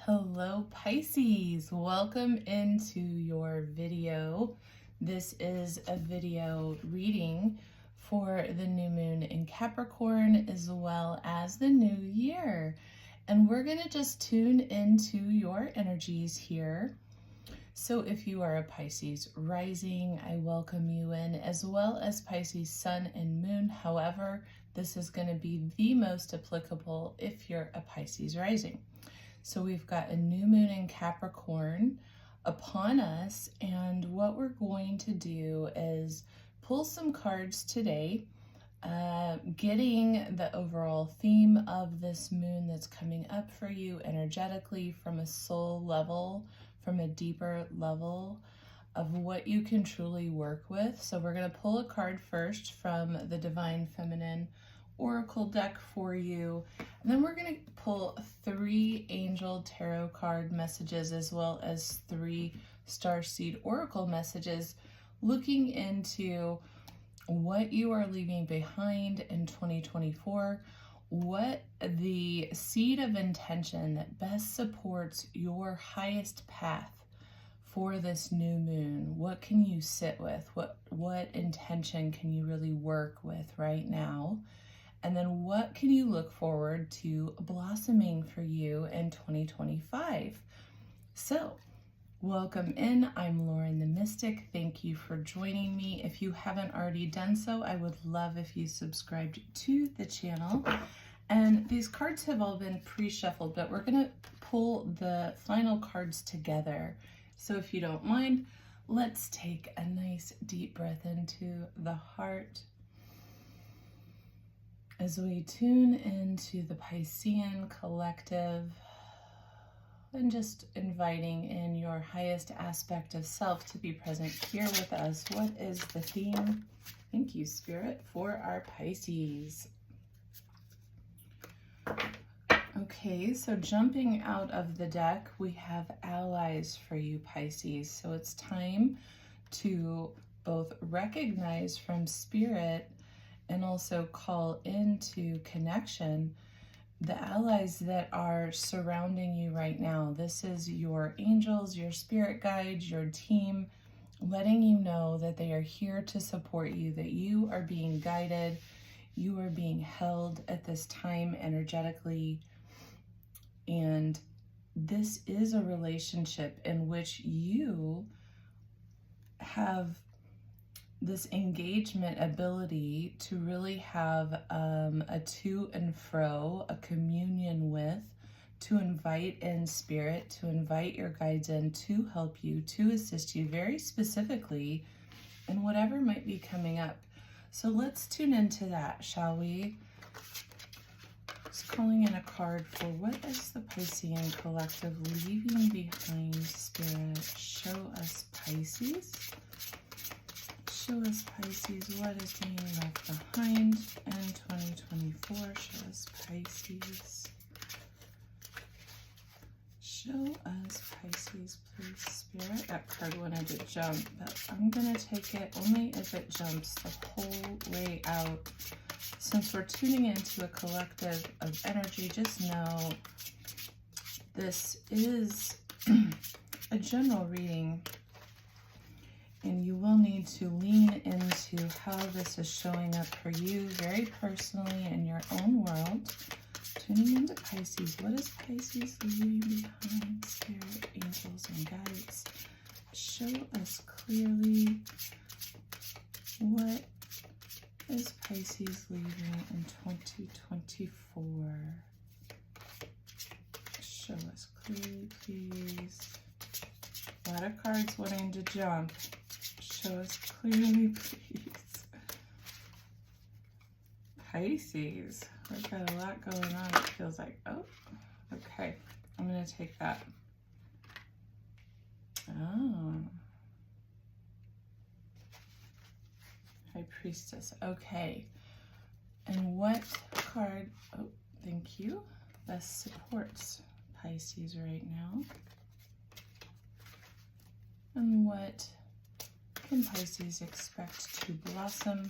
Hello Pisces, welcome into your video. This is a video reading for the new moon in Capricorn as well as the new year. And we're going to just tune into your energies here. So if you are a Pisces rising, I welcome you in, as well as Pisces sun and moon. However, this is going to be the most applicable if you're a Pisces rising. So we've got a new moon in Capricorn upon us, and what we're going to do is pull some cards today, getting the overall theme of this moon that's coming up for you energetically from a soul level, from a deeper level of what you can truly work with. So we're going to pull a card first from the Divine Feminine Oracle deck for you, and then we're going to pull 3 angel tarot card messages as well as 3 starseed oracle messages, looking into what you are leaving behind in 2024, what the seed of intention that best supports your highest path for this new moon. What can you sit with? What intention can you really work with right now? And then what can you look forward to blossoming for you in 2025? So, welcome in. I'm Lauren the Mystic. Thank you for joining me. If you haven't already done so, I would love if you subscribed to the channel. And these cards have all been pre-shuffled, but we're going to pull the final cards together. So if you don't mind, let's take a nice deep breath into the heart as we tune into the Piscean collective and just inviting in your highest aspect of self to be present here with us. What is the theme? Thank you, Spirit, for our Pisces. Okay, so jumping out of the deck, we have allies for you, Pisces. So it's time to both recognize from Spirit and also call into connection the allies that are surrounding you right now. This is your angels, your spirit guides, your team, letting you know that they are here to support you, that you are being guided, you are being held at this time energetically. And this is a relationship in which you have this engagement ability to really have a to and fro, a communion with, to invite in spirit, to invite your guides in to help you, to assist you very specifically in whatever might be coming up. So let's tune into that, shall we? Just calling in a card for what is the Piscean collective leaving behind, Spirit. Show us, Pisces. Show us, Pisces, what is being left behind in 2024. Show us, Pisces. Show us, Pisces, please, Spirit. That card wanted to jump, but I'm going to take it only if it jumps the whole way out. Since we're tuning into a collective of energy, just know this is a general reading, and you will need to lean into how this is showing up for you very personally in your own world. Tuning into Pisces. What is Pisces leaving behind? Spirit, angels, and guides. Show us clearly what is Pisces leaving in 2024. Show us clearly, please. A lot of cards wanting to jump. Show us clearly, please. Pisces. We've got a lot going on, it feels like. Oh, okay. I'm going to take that. Oh. High Priestess. Okay. And what card, oh, thank you, best supports Pisces right now? And what can Pisces expect to blossom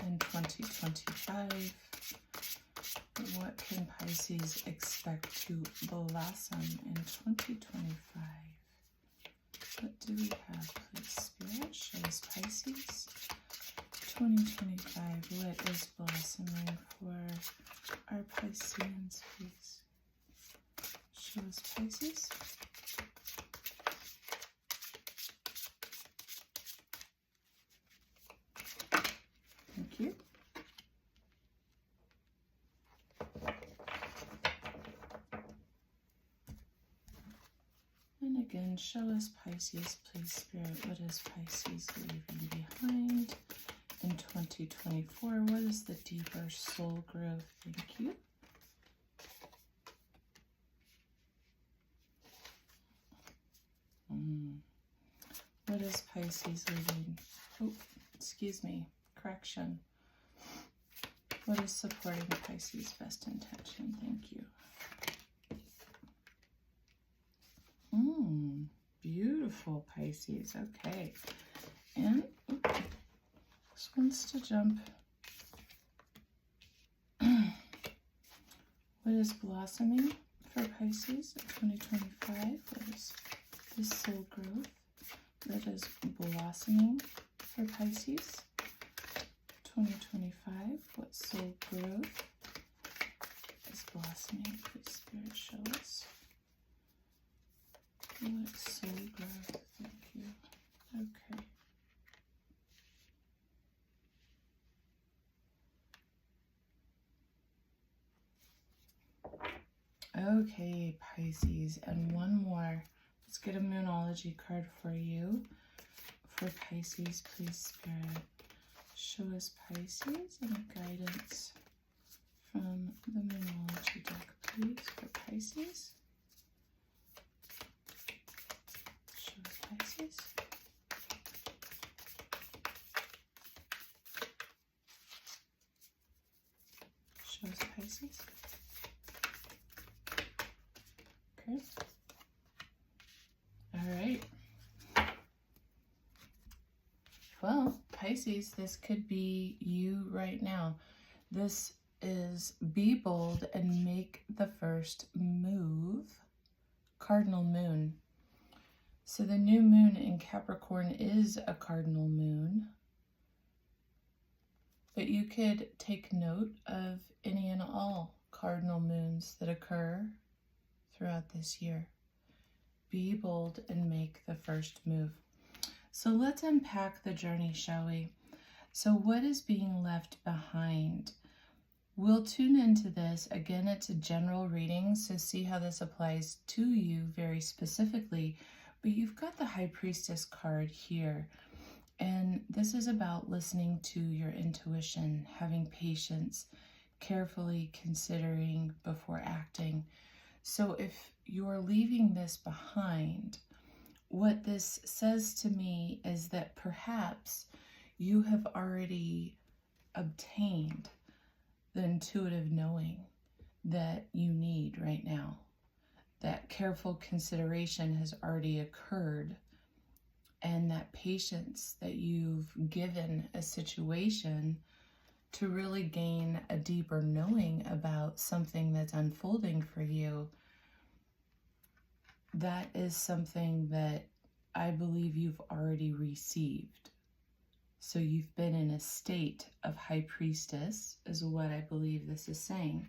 in 2025? What can Pisces expect to blossom in 2025? What do we have, please, Spirit? Show us Pisces. 2025, what is blossoming for our Pisceans, please? Show us Pisces. Thank you. And again, show us Pisces, please, Spirit. What is Pisces leaving behind in 2024? What is the deeper soul growth? Thank you. What is Pisces leaving? Oh, excuse me. Correction. What is supporting Pisces' best intention? Thank you. Beautiful, Pisces. Okay. And this wants to jump. What is blossoming for Pisces in 2025? What is this soul growth that is blossoming for Pisces? 2025, what soul growth is blossoming? Please, Spirit, show us. What soul growth? Thank you. Okay. Okay, Pisces, and one more. Let's get a Moonology card for you. For Pisces, please, Spirit. Show us Pisces and guidance from the Moonology deck, please, for Pisces. Show us Pisces. Show us Pisces. Okay. All right. Well, Pisces, this could be you right now. This is be bold and make the first move. Cardinal moon. So the new moon in Capricorn is a cardinal moon. But you could take note of any and all cardinal moons that occur throughout this year. Be bold and make the first move. So let's unpack the journey, shall we? So what is being left behind? We'll tune into this. Again, it's a general reading, so see how this applies to you very specifically. But you've got the High Priestess card here. And this is about listening to your intuition, having patience, carefully considering before acting. So if you're leaving this behind, what this says to me is that perhaps you have already obtained the intuitive knowing that you need right now. That careful consideration has already occurred, and that patience that you've given a situation to really gain a deeper knowing about something that's unfolding for you, that is something that I believe you've already received. So you've been in a state of High Priestess, is what I believe this is saying.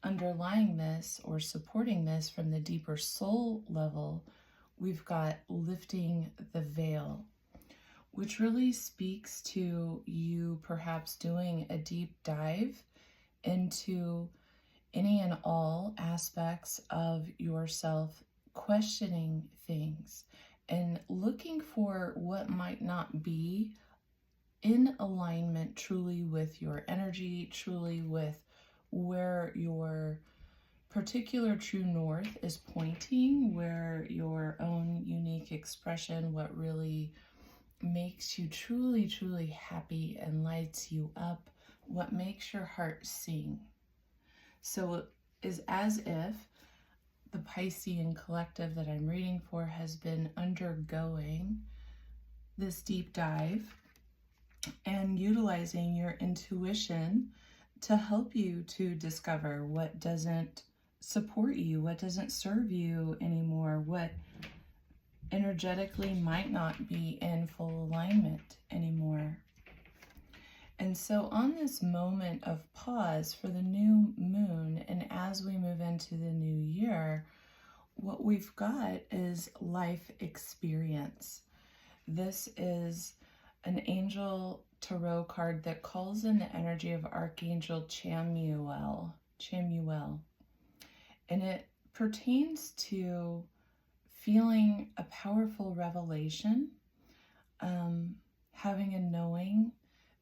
Underlying this or supporting this from the deeper soul level, we've got lifting the veil, which really speaks to you perhaps doing a deep dive into any and all aspects of yourself, questioning things and looking for what might not be in alignment truly with your energy, truly with where your particular true north is pointing, where your own unique expression, what really makes you truly, truly happy and lights you up, what makes your heart sing. So it is as if the Piscean collective that I'm reading for has been undergoing this deep dive and utilizing your intuition to help you to discover what doesn't support you, what doesn't serve you anymore, what energetically might not be in full alignment anymore. And so on this moment of pause for the new moon, and as we move into the new year, what we've got is life experience. This is an angel tarot card that calls in the energy of Archangel Chamuel. And it pertains to feeling a powerful revelation, having a knowing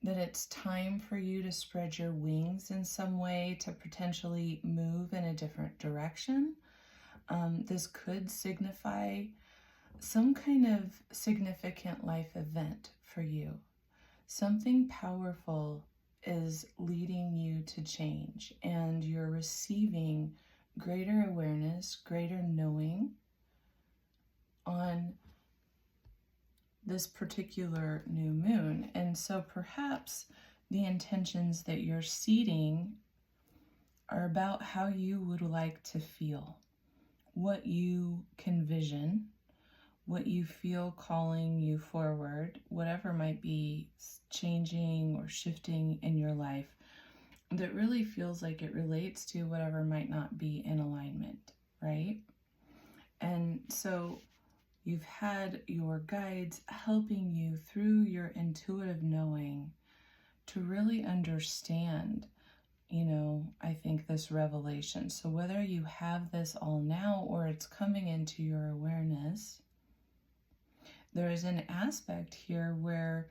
that it's time for you to spread your wings in some way to potentially move in a different direction. This could signify some kind of significant life event for you. Something powerful is leading you to change, and you're receiving greater awareness, greater knowing on this particular new moon. And so perhaps the intentions that you're seeding are about how you would like to feel, what you can vision, what you feel calling you forward, whatever might be changing or shifting in your life that really feels like it relates to whatever might not be in alignment, right? And so you've had your guides helping you through your intuitive knowing to really understand, I think this revelation. So whether you have this all now or it's coming into your awareness, there is an aspect here where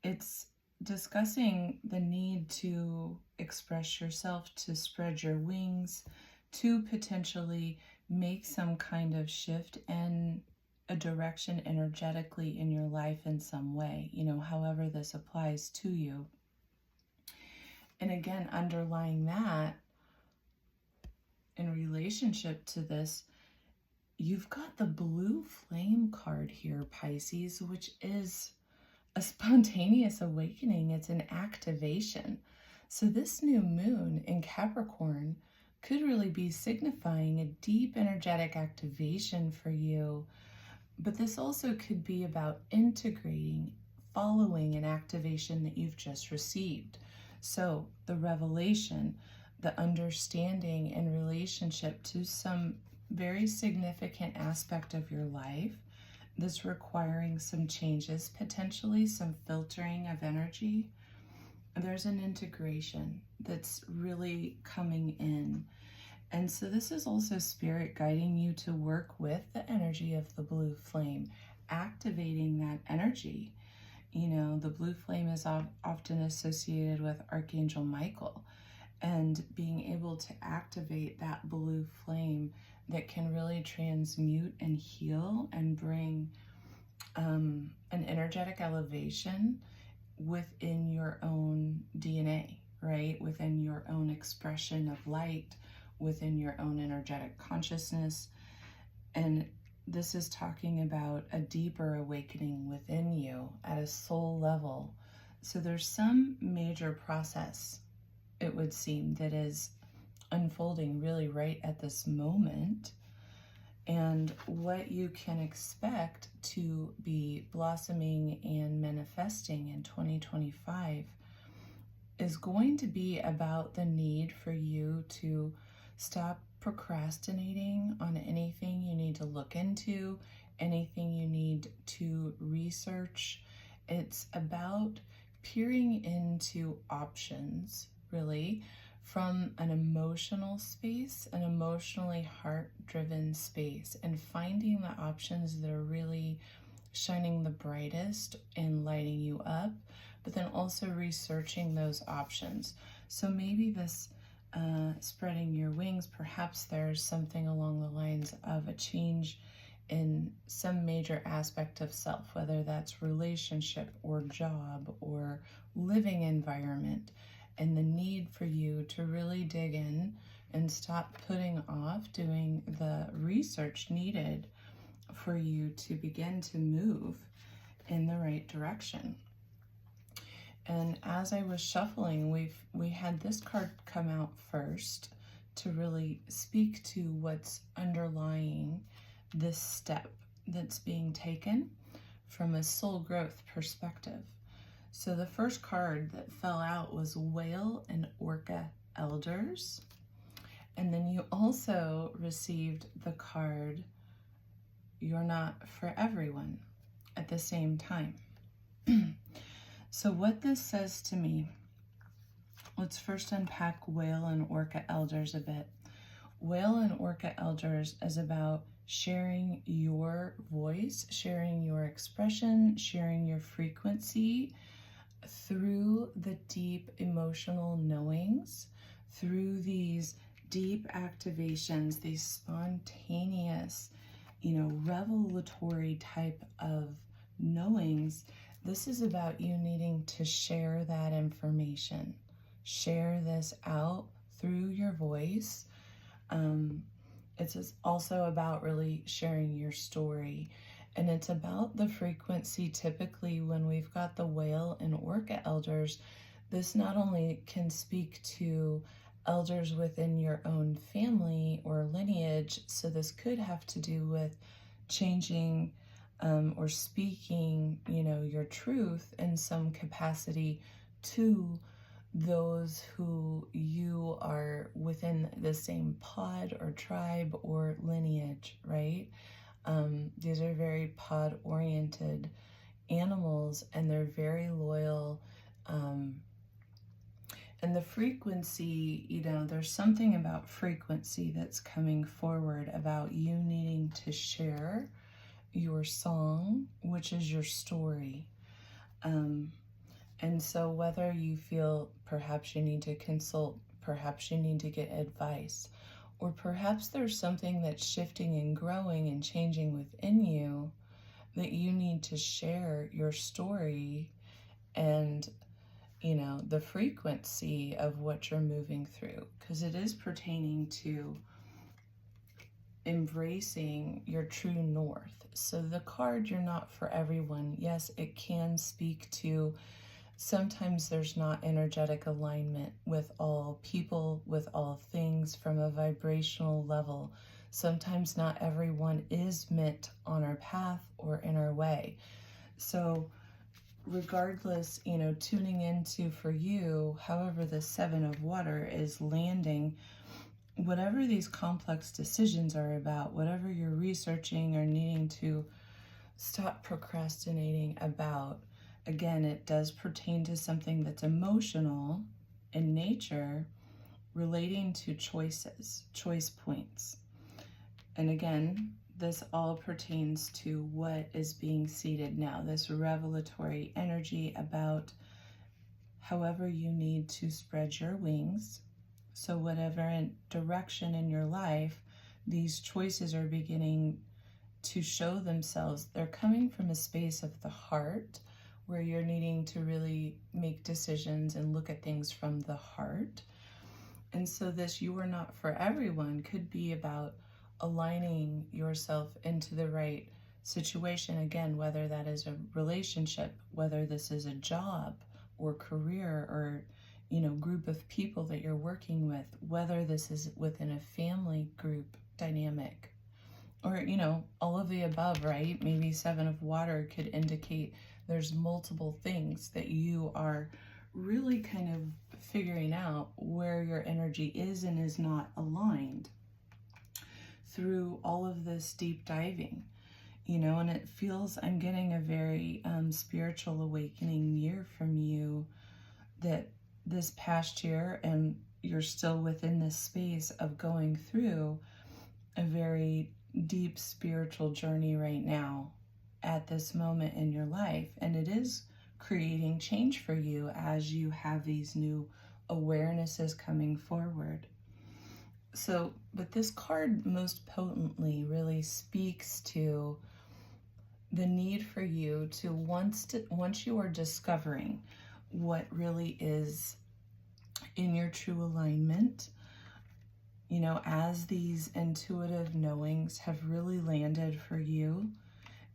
it's discussing the need to express yourself, to spread your wings, to potentially make some kind of shift in a direction energetically in your life in some way, however this applies to you. And again, underlying that, in relationship to this, you've got the blue flame card here, Pisces, which is a spontaneous awakening. It's an activation. So this new moon in Capricorn could really be signifying a deep energetic activation for you. But this also could be about integrating, following an activation that you've just received. So the revelation, the understanding in relationship to some very significant aspect of your life that's requiring some changes, potentially some filtering of energy. There's an integration that's really coming in. And so this is also Spirit guiding you to work with the energy of the blue flame, activating that energy. The blue flame is often associated with Archangel Michael, and being able to activate that blue flame that can really transmute and heal and bring an energetic elevation within your own DNA, right? Within your own expression of light, within your own energetic consciousness. And this is talking about a deeper awakening within you at a soul level. So there's some major process, it would seem, that is unfolding really right at this moment. And what you can expect to be blossoming and manifesting in 2025 is going to be about the need for you to stop procrastinating on anything you need to look into, anything you need to research. It's about peering into options, really, from an emotional space, an emotionally heart-driven space, and finding the options that are really shining the brightest and lighting you up, but then also researching those options. So maybe this spreading your wings, perhaps there's something along the lines of a change in some major aspect of self, whether that's relationship or job or living environment, and the need for you to really dig in and stop putting off doing the research needed for you to begin to move in the right direction. And as I was shuffling, we had this card come out first to really speak to what's underlying this step that's being taken from a soul growth perspective. So the first card that fell out was Whale and Orca Elders. And then you also received the card You're Not for Everyone at the same time. So what this says to me, let's first unpack Whale and Orca Elders a bit. Whale and Orca Elders is about sharing your voice, sharing your expression, sharing your frequency through the deep emotional knowings, through these deep activations, these spontaneous, revelatory type of knowings. This is about you needing to share that information, share this out through your voice. It's also about really sharing your story. And it's about the frequency. Typically, when we've got the Whale and Orca Elders, this not only can speak to elders within your own family or lineage, so this could have to do with changing or speaking, your truth in some capacity to those who you are within the same pod or tribe or lineage, right? These are very pod-oriented animals, and they're very loyal. And the frequency, there's something about frequency that's coming forward about you needing to share your song, which is your story. And so whether you feel perhaps you need to consult, perhaps you need to get advice, or perhaps there's something that's shifting and growing and changing within you that you need to share your story and, the frequency of what you're moving through, because it is pertaining to embracing your true north. So the card You're Not for Everyone, yes, it can speak to sometimes there's not energetic alignment with all people, with all things from a vibrational level. Sometimes not everyone is meant on our path or in our way. So regardless, tuning into for you, however the Seven of Water is landing, whatever these complex decisions are about, whatever you're researching or needing to stop procrastinating about, again, it does pertain to something that's emotional in nature, relating to choices, choice points. And again, this all pertains to what is being seeded now, this revelatory energy about however you need to spread your wings. So whatever direction in your life, these choices are beginning to show themselves. They're coming from a space of the heart, where you're needing to really make decisions and look at things from the heart. And so this You Are Not for Everyone could be about aligning yourself into the right situation. Again, whether that is a relationship, whether this is a job or career or, group of people that you're working with, whether this is within a family group dynamic or, all of the above, right? Maybe Seven of Water could indicate there's multiple things that you are really kind of figuring out where your energy is and is not aligned through all of this deep diving, and it feels I'm getting a very spiritual awakening year from you, that this past year, and you're still within this space of going through a very deep spiritual journey right now at this moment in your life. And it is creating change for you as you have these new awarenesses coming forward. So, but this card most potently really speaks to the need for you to once you are discovering what really is in your true alignment, as these intuitive knowings have really landed for you,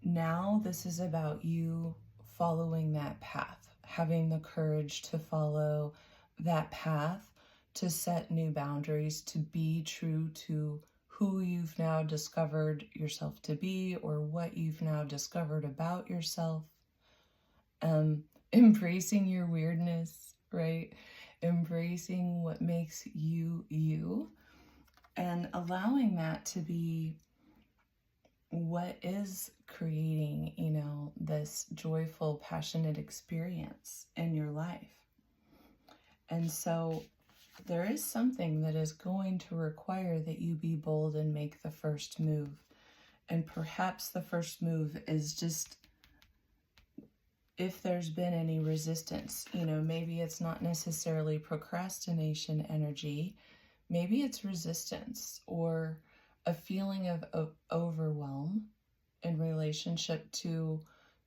now this is about you following that path having the courage to follow that path, to set new boundaries, to be true to who you've now discovered yourself to be, or what you've now discovered about yourself. Embracing your weirdness, right? Embracing what makes you, you, and allowing that to be what is creating, you know, this joyful, passionate experience in your life. And so there is something that is going to require that you be bold and make the first move. And perhaps the first move is just, if there's been any resistance, you know, maybe it's not necessarily procrastination energy, maybe it's resistance or a feeling of overwhelm in relationship to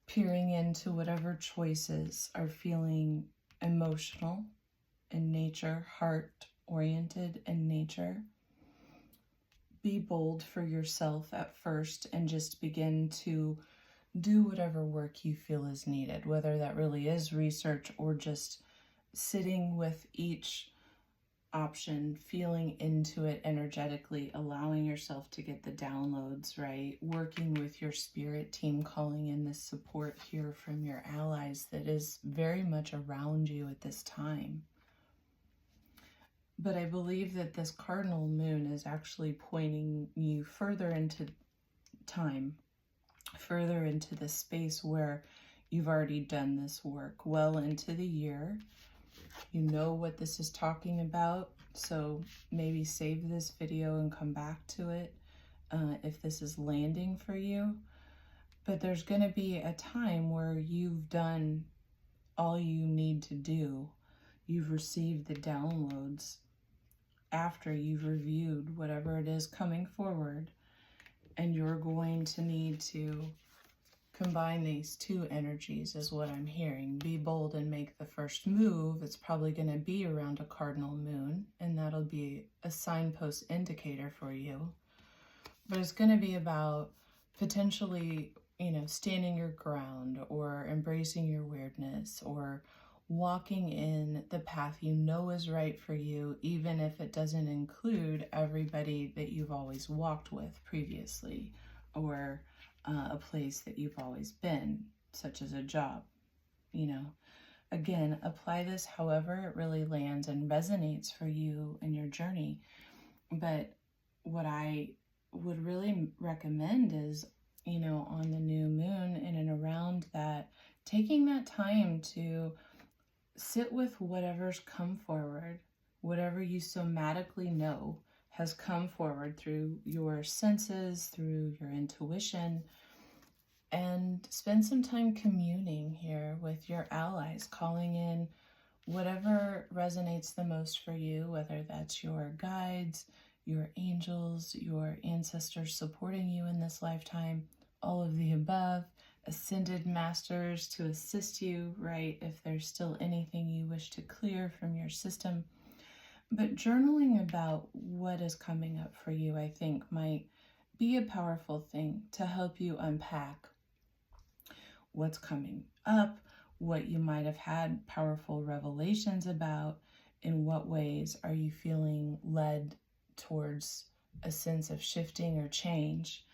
peering into whatever choices are feeling emotional in nature, heart-oriented in nature. Be bold for yourself at first and just begin to do whatever work you feel is needed, whether that really is research or just sitting with each option, feeling into it energetically, allowing yourself to get the downloads, right? Working with your spirit team, calling in this support here from your allies that is very much around you at this time. But I believe that this cardinal moon is actually pointing you further into time, further into the space where you've already done this work, well into the year. You know what this is talking about, so maybe save this video and come back to it if this is landing for you. But there's going to be a time where you've done all you need to do. You've received the downloads after you've reviewed whatever it is coming forward, and you're going to need to combine these two energies is what I'm hearing. Be bold and make the first move. It's probably going to be around a cardinal moon, and that'll be a signpost indicator for you. But it's going to be about potentially, you know, standing your ground or embracing your weirdness or walking in the path you know is right for you, even if it doesn't include everybody that you've always walked with previously, or a place that you've always been, such as a job. You know, again, apply this however it really lands and resonates for you in your journey. But what I would really recommend is, you know, on the new moon in and around that, taking that time to sit with whatever's come forward, whatever you somatically know has come forward through your senses, through your intuition, and spend some time communing here with your allies, calling in whatever resonates the most for you, whether that's your guides, your angels, your ancestors supporting you in this lifetime, all of the above, ascended masters to assist you, right, if there's still anything you wish to clear from your system. But journaling about what is coming up for you, I think, might be a powerful thing to help you unpack what's coming up, what you might have had powerful revelations about, in what ways are you feeling led towards a sense of shifting or change,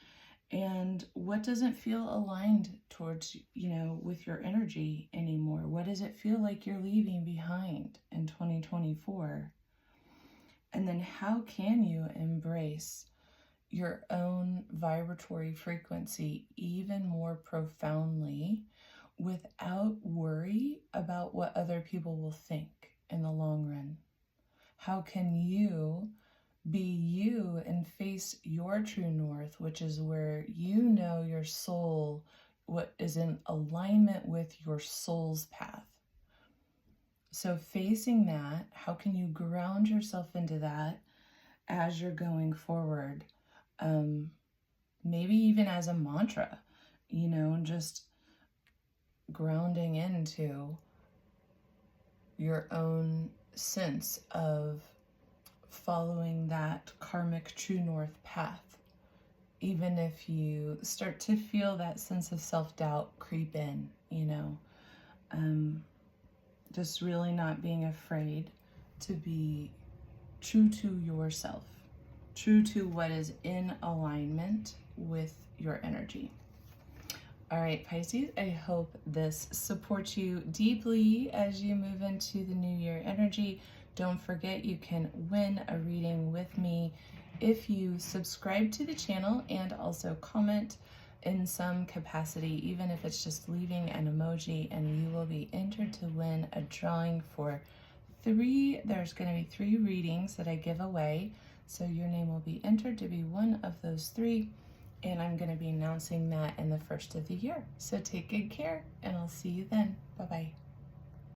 and what doesn't feel aligned towards, you know, with your energy anymore. What does it feel like you're leaving behind in 2024? And then how can you embrace your own vibratory frequency even more profoundly without worry about what other people will think in the long run? How can you be you and face your true north, which is where you know your soul, what is in alignment with your soul's path? So facing that, how can you ground yourself into that as you're going forward? Maybe even as a mantra, you know, just grounding into your own sense of following that karmic true north path. Even if you start to feel that sense of self-doubt creep in, you know, Just really not being afraid to be true to yourself, true to what is in alignment with your energy. All right, Pisces, I hope this supports you deeply as you move into the new year energy. Don't forget, you can win a reading with me if you subscribe to the channel and also comment in some capacity, even if it's just leaving an emoji, and you will be entered to win a drawing for 3. There's going to be 3 readings that I give away, so your name will be entered to be one of those 3, and I'm going to be announcing that in the first of the year. So take good care, and I'll see you then. Bye-bye.